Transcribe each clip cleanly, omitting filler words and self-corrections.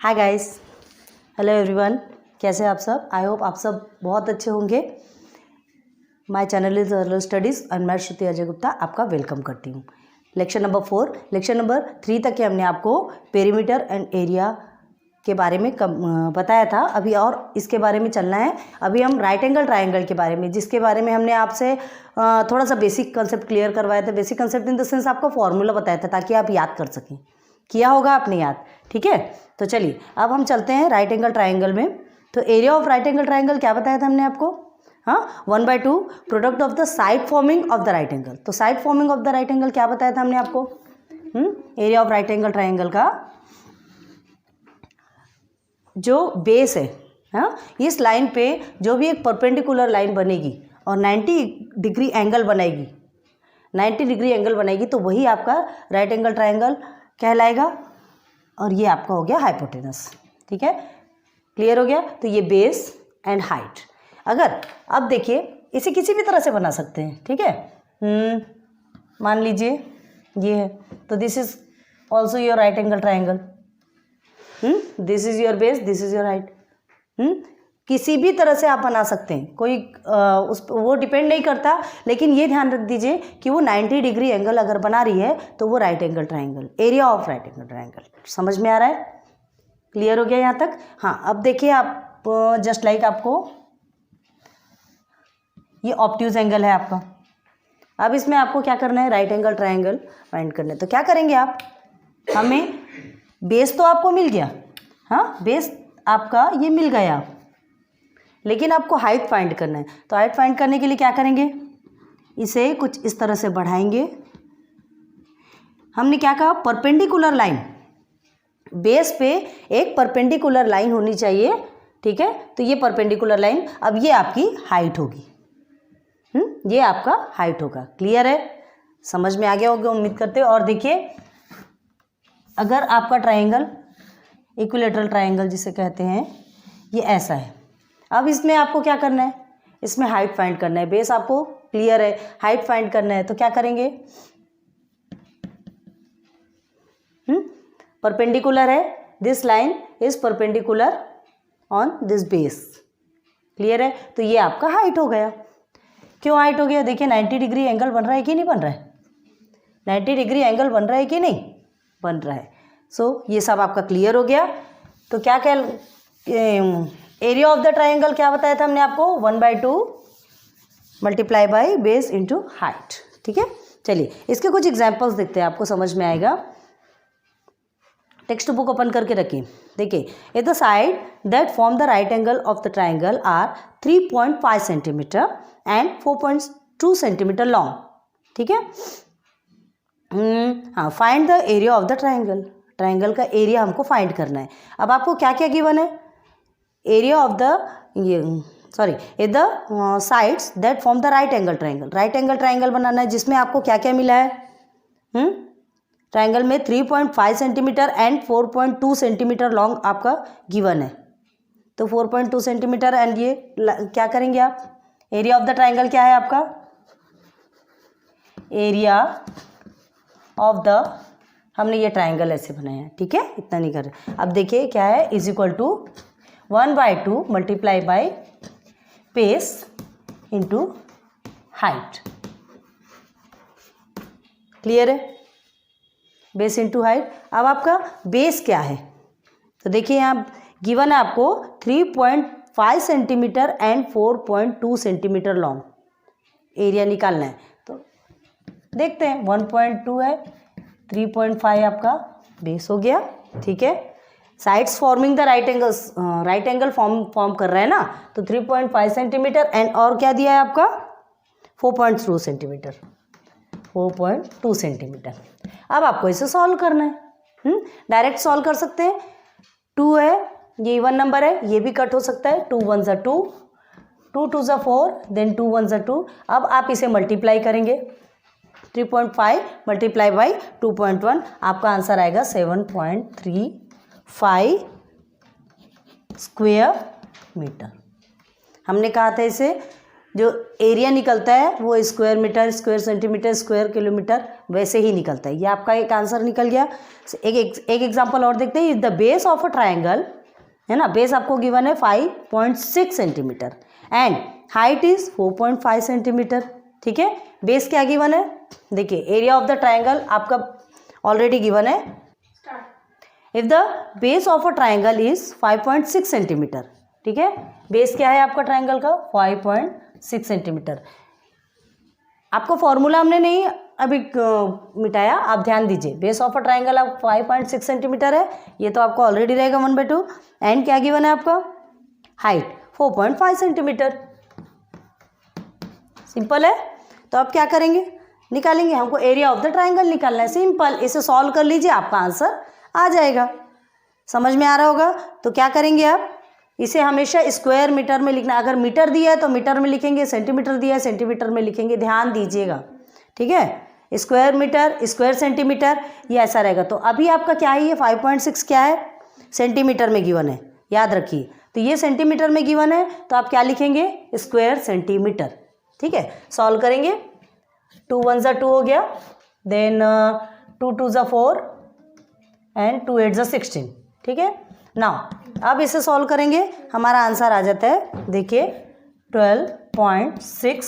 Hi guys, hello everyone, कैसे हैं आप सब। आई होप आप सब बहुत अच्छे होंगे। My channel is earl studies और मैं श्रुति अजय गुप्ता आपका वेलकम करती हूँ। लेक्चर नंबर 4, लेक्चर नंबर 3 तक के हमने आपको पेरीमीटर एंड एरिया के बारे में बताया था। अभी और इसके बारे में चलना है। अभी हम राइट एंगल ट्राइंगल के बारे में, जिसके बारे में हमने आपसे थोड़ा सा बेसिक कंसेप्ट क्लियर करवाया था। Basic concept in the sense आपको फॉर्मूला बताया था ताकि आप याद कर सकें। किया होगा आपने याद, ठीक है। तो चलिए अब हम चलते हैं राइट एंगल ट्राइंगल में। तो area of right angle triangle क्या बताया था हमने आपको? हाँ, 1/2 product of the side forming of the right angle. तो side forming of the right angle क्या बताया था हमने आपको? Area of right angle triangle का जो बेस है, हाँ, इस लाइन पे जो भी एक परपेंडिकुलर लाइन बनेगी और 90 डिग्री एंगल बनाएगी, 90 डिग्री एंगल बनाएगी, तो वही आपका राइट एंगल ट्राइंगल कहलाएगा। और ये आपका हो गया हाइपोटेनस, ठीक है। क्लियर हो गया। तो ये बेस एंड हाइट। अगर अब देखिए इसे किसी भी तरह से बना सकते हैं, ठीक है। मान लीजिए ये है, तो this is also your right angle triangle. This is your base, this is your height. किसी भी तरह से आप बना सकते हैं, कोई वो डिपेंड नहीं करता। लेकिन ये ध्यान रख दीजिए कि वो 90 डिग्री एंगल अगर बना रही है तो वो right angle triangle, area of right angle triangle. समझ में आ रहा है? क्लियर हो गया यहाँ तक? हाँ, अब देखिए आप जस्ट लाइक आपको ये ऑब्ट्यूज एंगल है आपका। अब इसमें आपको क्या करना है? राइट एंगल ट्राइंगल फाइंड करना है। तो क्या करेंगे आप? हमें बेस तो आपको मिल गया, हाँ, बेस आपका ये मिल गया, लेकिन आपको हाइट फाइंड करना है। तो हाइट फाइंड करने के लिए क्या करेंगे? इसे कुछ इस तरह से बढ़ाएंगे। हमने क्या कहा? परपेंडिकुलर लाइन, बेस पे एक परपेंडिकुलर लाइन होनी चाहिए, ठीक है। तो ये परपेंडिकुलर लाइन, अब ये आपकी हाइट होगी। ये आपका हाइट होगा। क्लियर है? समझ में आ गया होगा उम्मीद करते हो। और देखिए अगर आपका ट्राइंगल, इक्विलेटरल ट्राइंगल जिसे कहते हैं, ये ऐसा है। अब इसमें आपको क्या करना है? इसमें हाइट फाइंड करना है। बेस आपको क्लियर है, हाइट फाइंड करना है। तो क्या करेंगे? परपेंडिकुलर है, this line is perpendicular on this base. Clear है? तो ये आपका हाइट हो गया। क्यों हाइट हो गया? देखिए 90 डिग्री एंगल बन रहा है कि नहीं बन रहा है? 90 डिग्री एंगल बन रहा है कि नहीं बन रहा है? सो ये सब आपका क्लियर हो गया। तो क्या एरिया ऑफ द ट्राइंगल क्या बताया था हमने आपको? 1/2 multiply by base into height, ठीक है। चलिए इसके कुछ एग्जाम्पल्स देखते हैं, आपको समझ में आएगा। टेक्स्ट बुक ओपन करके रखिए। देखिए, if the side that form the right angle of the triangle are 3.5 centimetre and 4.2 centimetre long, ठीक है। हाँ, find the area of the triangle. Triangle का एरिया हमको फाइंड करना है। अब आपको क्या क्या गिवन है? Area of the if the sides that form the right angle triangle. Right angle triangle बनाना है जिसमें आपको क्या क्या मिला है? ट्राइंगल में 3.5 सेंटीमीटर एंड 4.2 सेंटीमीटर लॉन्ग आपका गिवन है। तो 4.2 सेंटीमीटर एंड ये क्या करेंगे आप? एरिया ऑफ द ट्राइंगल क्या है आपका? एरिया ऑफ द, हमने ये ट्राइंगल ऐसे बनाया है, ठीक है, इतना नहीं कर रहे। अब देखिए क्या है? Is equal to 1/2 multiply by base into height. Clear है? Base into height. अब आपका बेस क्या है? तो देखिए यहाँ गिवन है आपको 3.5 centimetre and 4.2 centimetre long. Area निकालना है तो देखते हैं। 1.2 है, 3.5 आपका बेस हो गया, ठीक है। Sides forming the right angles, right angle form कर रहा है ना, तो 3.5 सेंटीमीटर एंड और क्या दिया है आपका? 4.2 सेंटीमीटर, 4.2 सेंटीमीटर। अब आपको इसे सॉल्व करना है। डायरेक्ट सॉल्व कर सकते हैं। 2 है, ये इवन नंबर है, ये भी कट हो सकता है। 2 1 ज़ा 2, 2 2 ज़ा 4, देन 2 1 ज़ा 2। अब आप इसे मल्टीप्लाई करेंगे। 3.5 मल्टीप्लाई बाई 2.1, आपका आंसर आएगा 7.35 स्क्वेयर मीटर। हमने कहा था इसे जो एरिया निकलता है वो square metre, square centimetre, square kilometre वैसे ही निकलता है। ये आपका एक आंसर निकल गया। एक एग्जांपल और देखते हैं। The base of a triangle, है ना, बेस आपको गिवन है 5.6 centimetre and height is 4.5 centimetre. ठीक है, बेस क्या गिवन है, देखिए एरिया ऑफ द ट्रायंगल आपका ऑलरेडी गिवन है। If the base of a triangle is 5.6 centimetre, ठीक है, बेस क्या है आपका ट्रायंगल का 5.6 सेंटीमीटर। आपको फॉर्मूला हमने नहीं अभी मिटाया, आप ध्यान दीजिए। बेस ऑफ अ ट्रायंगल आप 5.6 सेंटीमीटर है, ये तो आपको ऑलरेडी रहेगा 1/2। एंड क्या गिवन है आपका, हाइट 4.5 सेंटीमीटर। सिंपल है। तो आप क्या करेंगे, निकालेंगे, हमको एरिया ऑफ द ट्रायंगल निकालना है। सिंपल, इसे सॉल्व कर लीजिए, आपका आंसर आ जाएगा। समझ में आ रहा होगा। तो क्या करेंगे आप, इसे हमेशा स्क्वायर मीटर में लिखना। अगर मीटर दिया है तो मीटर में लिखेंगे, सेंटीमीटर दिया है सेंटीमीटर में लिखेंगे, ध्यान दीजिएगा। ठीक है, स्क्वायर मीटर, स्क्वायर सेंटीमीटर, ये ऐसा रहेगा। तो अभी आपका क्या है, ये 5.6 क्या है, सेंटीमीटर में गिवन है, याद रखिए। तो ये सेंटीमीटर में गिवन है, तो आप क्या लिखेंगे, स्क्वायर सेंटीमीटर। ठीक है, सॉल्व करेंगे। 2 1 2 हो गया, देन 2 2 4 एंड 2 8 16। ठीक है, नाउ अब इसे सॉल्व करेंगे, हमारा आंसर आ जाता है, देखिए 12.6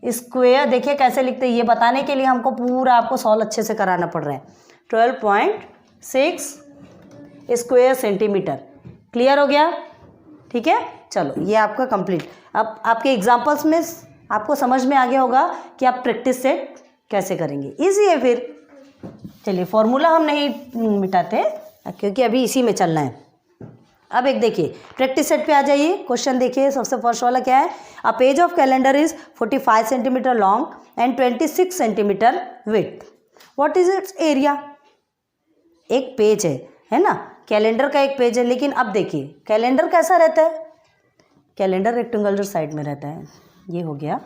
स्क्वायर। देखिए कैसे लिखते हैं, ये बताने के लिए हमको पूरा आपको सॉल्व अच्छे से कराना पड़ रहा है। 12.6 स्क्वायर सेंटीमीटर। क्लियर हो गया। ठीक है, चलो ये आपका कंप्लीट। अब आपके एग्जाम्पल्स में आपको समझ में आ गया होगा कि आप प्रैक्टिस सेट कैसे करेंगे। इजी है फिर। चलिए, फॉर्मूला हम नहीं मिटाते क्योंकि अभी इसी में चलना है। अब एक देखिए, प्रैक्टिस सेट पे आ जाइए। क्वेश्चन देखिए, सबसे फर्स्ट वाला क्या है, a page of calendar is 45 centimetre long and 26 centimetre width, what is it's area. एक पेज है ना, कैलेंडर का एक पेज है। लेकिन अब देखिए कैलेंडर कैसा रहता है, कैलेंडर रेक्टेंगुलर साइड में रहता है, ये हो गया।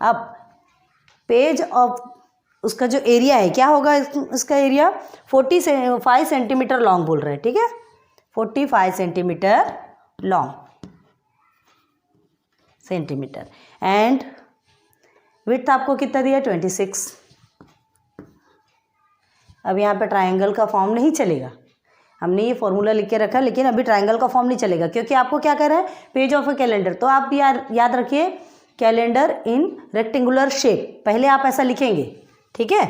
अब पेज ऑफ उसका जो एरिया है क्या होगा, इसका एरिया 45 सेंटीमीटर लॉन्ग बोल रहे हैं। ठीक है, 45 centimetre long centimetre and width आपको कितना दिया, 26। अब यहाँ पे ट्रायंगल का फॉर्म नहीं चलेगा, हमने ये फॉर्मूला लिख के रखा, लेकिन अभी ट्रायंगल का फॉर्म नहीं चलेगा क्योंकि आपको क्या कर रहा है, पेज ऑफ अ कैलेंडर। तो आप भी याद रखिए, कैलेंडर इन रेक्टेंगुलर शेप, पहले आप ऐसा लिखेंगे। ठीक है,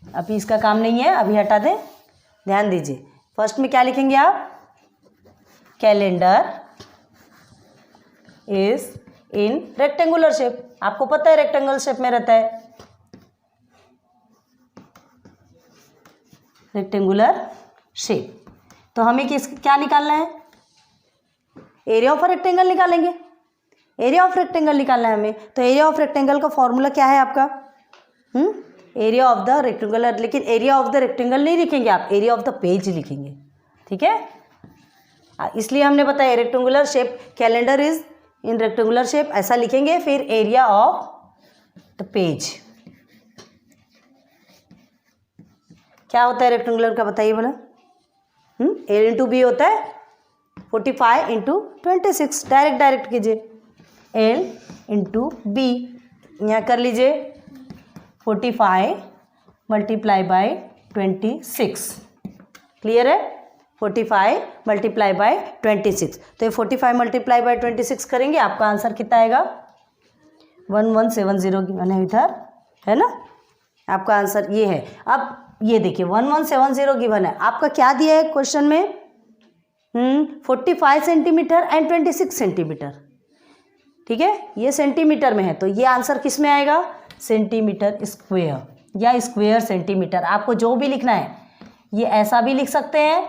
अभी इसका काम नहीं है, अभी हटा दें, ध्यान दीजिए। फर्स्ट में क्या लिखेंगे आप, calendar is in rectangular shape. आपको पता है रेक्टेंगल शेप में रहता है, रेक्टेंगुलर शेप। तो हमें क्या निकालना है, एरिया ऑफ रेक्टेंगल निकालेंगे। एरिया ऑफ रेक्टेंगल निकालना है हमें। तो एरिया ऑफ रेक्टेंगल का फॉर्मूला क्या है आपका, एरिया ऑफ द रेक्टेंगुलर। लेकिन एरिया ऑफ द रेक्टेंगल नहीं लिखेंगे आप, एरिया ऑफ द पेज लिखेंगे। ठीक है, इसलिए हमने बताया rectangular shape, calendar is in rectangular shape, ऐसा लिखेंगे। फिर एरिया ऑफ द पेज क्या होता है रेक्टेंगुलर का, बताइए बोला। ए इंटू बी होता है 45 इंटू 26। डायरेक्ट कीजिए, एल इंटू बी, यहाँ कर लीजिए 45 मल्टीप्लाई बाय 26। क्लियर है, 45 मल्टीप्लाई बाय 26। तो ये 45 मल्टीप्लाई बाय 26 करेंगे, आपका आंसर कितना आएगा, 1170 गिवन है इधर, है ना। आपका आंसर ये है। अब ये देखिए 1170 गिवन है, आपका क्या दिया है क्वेश्चन में, 45 सेंटीमीटर एंड 26 सेंटीमीटर। ठीक है, ये सेंटीमीटर में है, तो ये आंसर किस में आएगा, सेंटीमीटर स्क्वेयर या स्क्वेयर सेंटीमीटर। आपको जो भी लिखना है, ये ऐसा भी लिख सकते हैं,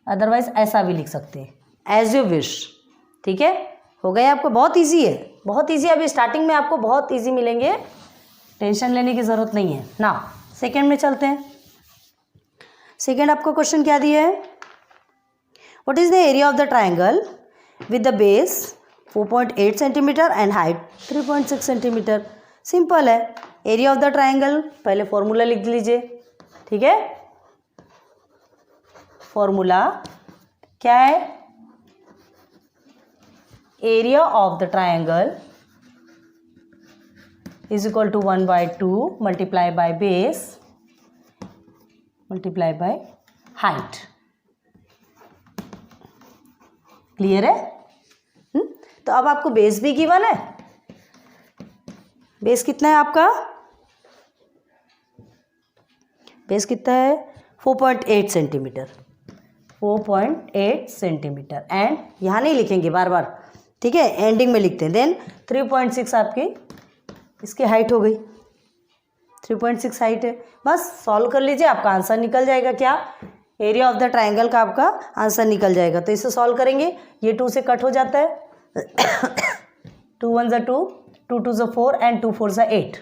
अदरवाइज ऐसा भी लिख सकते हैं, एज यू विश। ठीक है, हो गया आपको, बहुत इजी है, बहुत इजी। अभी स्टार्टिंग में आपको बहुत इजी मिलेंगे, टेंशन लेने की ज़रूरत नहीं है ना। सेकेंड में चलते हैं। सेकेंड आपको क्वेश्चन क्या दिया है, what is the area of the triangle with the base 4.8 centimetre and height 3.6 centimetre. Simple है, एरिया ऑफ द ट्राइंगल, पहले फॉर्मूला लिख लीजिए। ठीक है, फॉर्मूला क्या है, area of the triangle is equal to 1/2 multiply by base multiply by height. Clear है? तो अब आपको बेस भी गिवन है। बेस कितना है आपका? बेस कितना है? 4.8 सेंटीमीटर। 4.8 सेंटीमीटर। एंड यहाँ नहीं लिखेंगे बार बार, ठीक है, एंडिंग में लिखते हैं। देन 3.6 आपकी इसकी हाइट हो गई। 3.6 हाइट है। बस सॉल्व कर लीजिए, आपका आंसर निकल जाएगा। क्या? एरिया ऑफ द ट्राइंगल का आपका आंसर निकल जाएगा। तो इसे सॉल्व करेंगे, ये 2 से कट हो जाता है। 2 1 ज़ा 2, 2 2 ज़ा 4 एंड 2 4 ज़ा 8।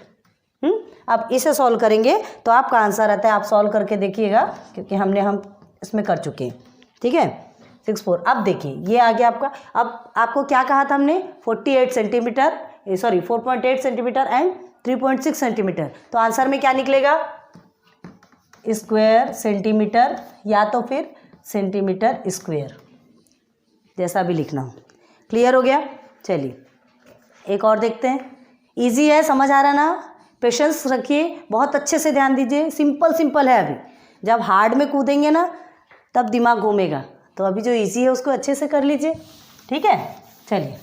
अब इसे सॉल्व करेंगे तो आपका आंसर आता है। आप सॉल्व करके देखिएगा, क्योंकि हम इसमें कर चुके हैं, ठीक है। 6 4। अब देखिए ये आ गया आपका। अब आपको क्या कहा था हमने? 48 centimetre, sorry 4.8 centimetre and 3.6 centimetre. तो आंसर में क्या निकलेगा? स्क्वायर सेंटीमीटर या तो फिर सेंटीमीटर स्क्वायर, जैसा भी लिखना हो। क्लियर हो गया? चलिए एक और देखते हैं। इजी है, समझ आ रहा ना? पेशेंस रखिए, बहुत अच्छे से ध्यान दीजिए। सिंपल है। अभी जब हार्ड में कूदेंगे ना तब दिमाग घूमेगा। तो अभी जो इजी है उसको अच्छे से कर लीजिए, ठीक है। चलिए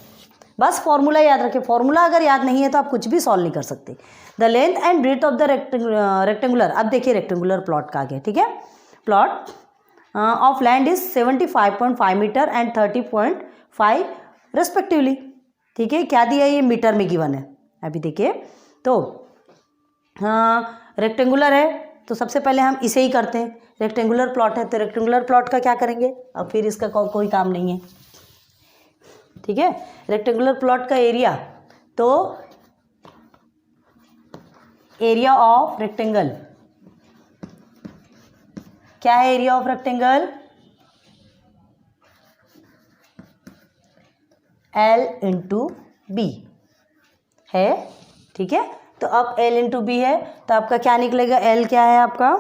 बस फॉर्मूला याद रखिए। फॉर्मूला अगर याद नहीं है तो आप कुछ भी सॉल्व नहीं कर सकते। The length and breadth of the rectangular. अब देखिए रेक्टेंगुलर प्लॉट का आगे, ठीक है। Plot of land is 75.5 metre and 30.5 respectively, ठीक है। क्या दिया? ये मीटर में गिवन है। अभी देखिए तो रेक्टेंगुलर है तो सबसे पहले हम इसे ही करते हैं। रेक्टेंगुलर प्लॉट है तो रेक्टेंगुलर प्लॉट का क्या करेंगे? अब फिर इसका कोई काम नहीं है, ठीक है। रेक्टेंगुलर प्लॉट का एरिया, तो एरिया ऑफ रेक्टेंगल क्या है? Area of rectangle L into B है, ठीक है। तो अब L इंटू बी है तो आपका क्या निकलेगा? L क्या है आपका?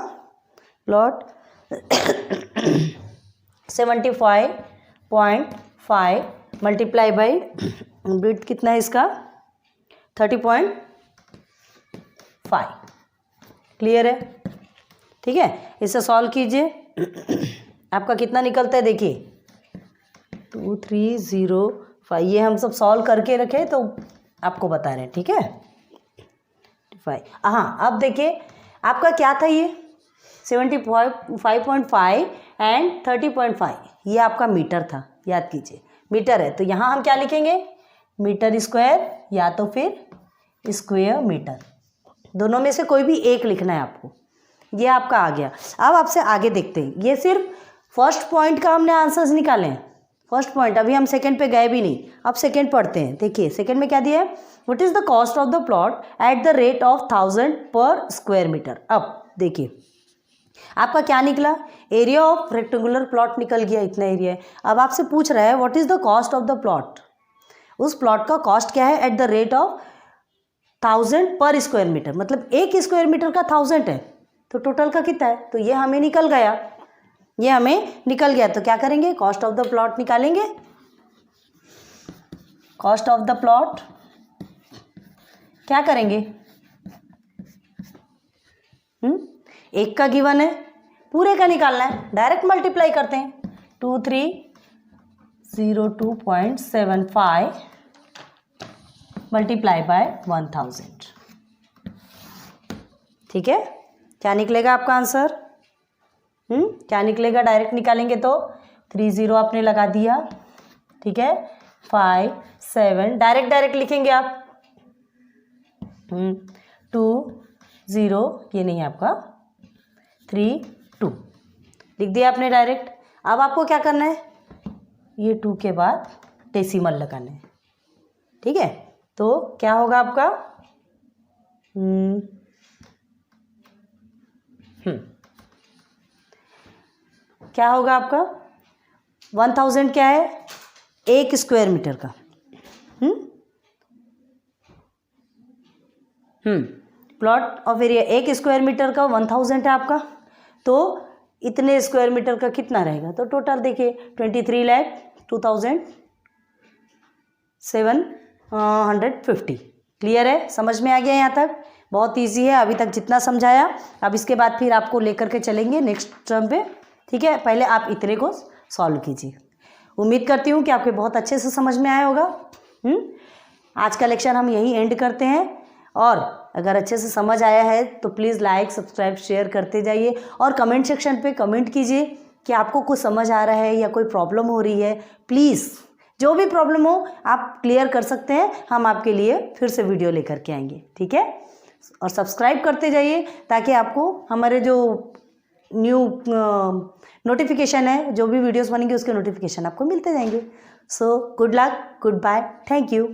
प्लॉट 75.5 मल्टीप्लाई बाई ब्रेथ कितना है इसका? 30.5। क्लियर है? ठीक है। इसे सॉल्व कीजिए। आपका कितना निकलता है? देखिए 2305। ये हम सब सॉल्व करके रखे तो आपको बता रहे हैं, ठीक है। 5। हाँ अब देखिए आपका क्या था? ये 75.5 एंड 30.5, ये आपका मीटर था, याद कीजिए मीटर है। तो यहाँ हम क्या लिखेंगे? मीटर स्क्वायर या तो फिर स्क्वायर मीटर, दोनों में से कोई भी एक लिखना है आपको। ये आपका आ गया। अब आपसे आगे देखते हैं। ये सिर्फ फर्स्ट पॉइंट का हमने आंसर्स निकाले हैं। फर्स्ट पॉइंट, अभी हम सेकंड पे गए भी नहीं। अब सेकंड पढ़ते हैं। देखिए सेकंड में क्या दिया है? What is the cost of the plot at the rate of 1000 पर स्क्वायर मीटर। अब देखिए आपका क्या निकला? एरिया ऑफ रेक्टेंगुलर प्लॉट निकल गया, इतना एरिया है। अब आपसे पूछ रहा है what is the cost of the plot. उस प्लॉट का कॉस्ट क्या है एट द रेट ऑफ 1000 पर स्क्वायर मीटर, मतलब एक स्क्वायर मीटर का 1000 है तो टोटल का कितना है? तो ये हमें निकल गया, ये हमें निकल गया। तो क्या करेंगे? कॉस्ट ऑफ द प्लॉट निकालेंगे। कॉस्ट ऑफ द प्लॉट क्या करेंगे? एक का गिवन है, पूरे का निकालना है, डायरेक्ट मल्टीप्लाई करते हैं। 2302.75 मल्टीप्लाई बाय 1000, ठीक है। क्या निकलेगा आपका आंसर? क्या निकलेगा? डायरेक्ट निकालेंगे तो 30 आपने लगा दिया, ठीक है। 5 7 डायरेक्ट लिखेंगे आप। 2 0 ये नहीं है आपका, 3 2 लिख दिया आपने डायरेक्ट। अब आपको क्या करना है? ये 2 के बाद डेसिमल लगाना है, ठीक है। तो क्या होगा आपका? क्या होगा आपका? 1000 क्या है? एक स्क्वायर मीटर का। प्लॉट ऑफ एरिया एक स्क्वायर मीटर का 1000 है आपका। तो इतने स्क्वायर मीटर का कितना रहेगा? तो टोटल देखिए 23,02,000 750। क्लियर है, समझ में आ गया यहाँ तक? बहुत इजी है अभी तक जितना समझाया। अब इसके बाद फिर आपको लेकर के चलेंगे नेक्स्ट टर्म पे, ठीक है? पहले आप इतने को सॉल्व कीजिए। उम्मीद करती हूँ कि आपके बहुत अच्छे से समझ में आया होगा। आज का लेक्चर हम यहीं एंड करते हैं, और अगर अच्छे से समझ आया है तो प्लीज़ लाइक सब्सक्राइब शेयर करते जाइए, और कमेंट सेक्शन पे कमेंट कीजिए कि आपको कुछ समझ आ रहा है या कोई प्रॉब्लम हो रही है। प्लीज़ जो भी प्रॉब्लम हो आप क्लियर कर सकते हैं, हम आपके लिए फिर से वीडियो लेकर के आएंगे, ठीक है? और सब्सक्राइब करते जाइए ताकि आपको हमारे जो न्यू नोटिफिकेशन है, जो भी वीडियोस बनेंगे उसके नोटिफिकेशन आपको मिलते जाएंगे। So good luck, goodbye, thank you.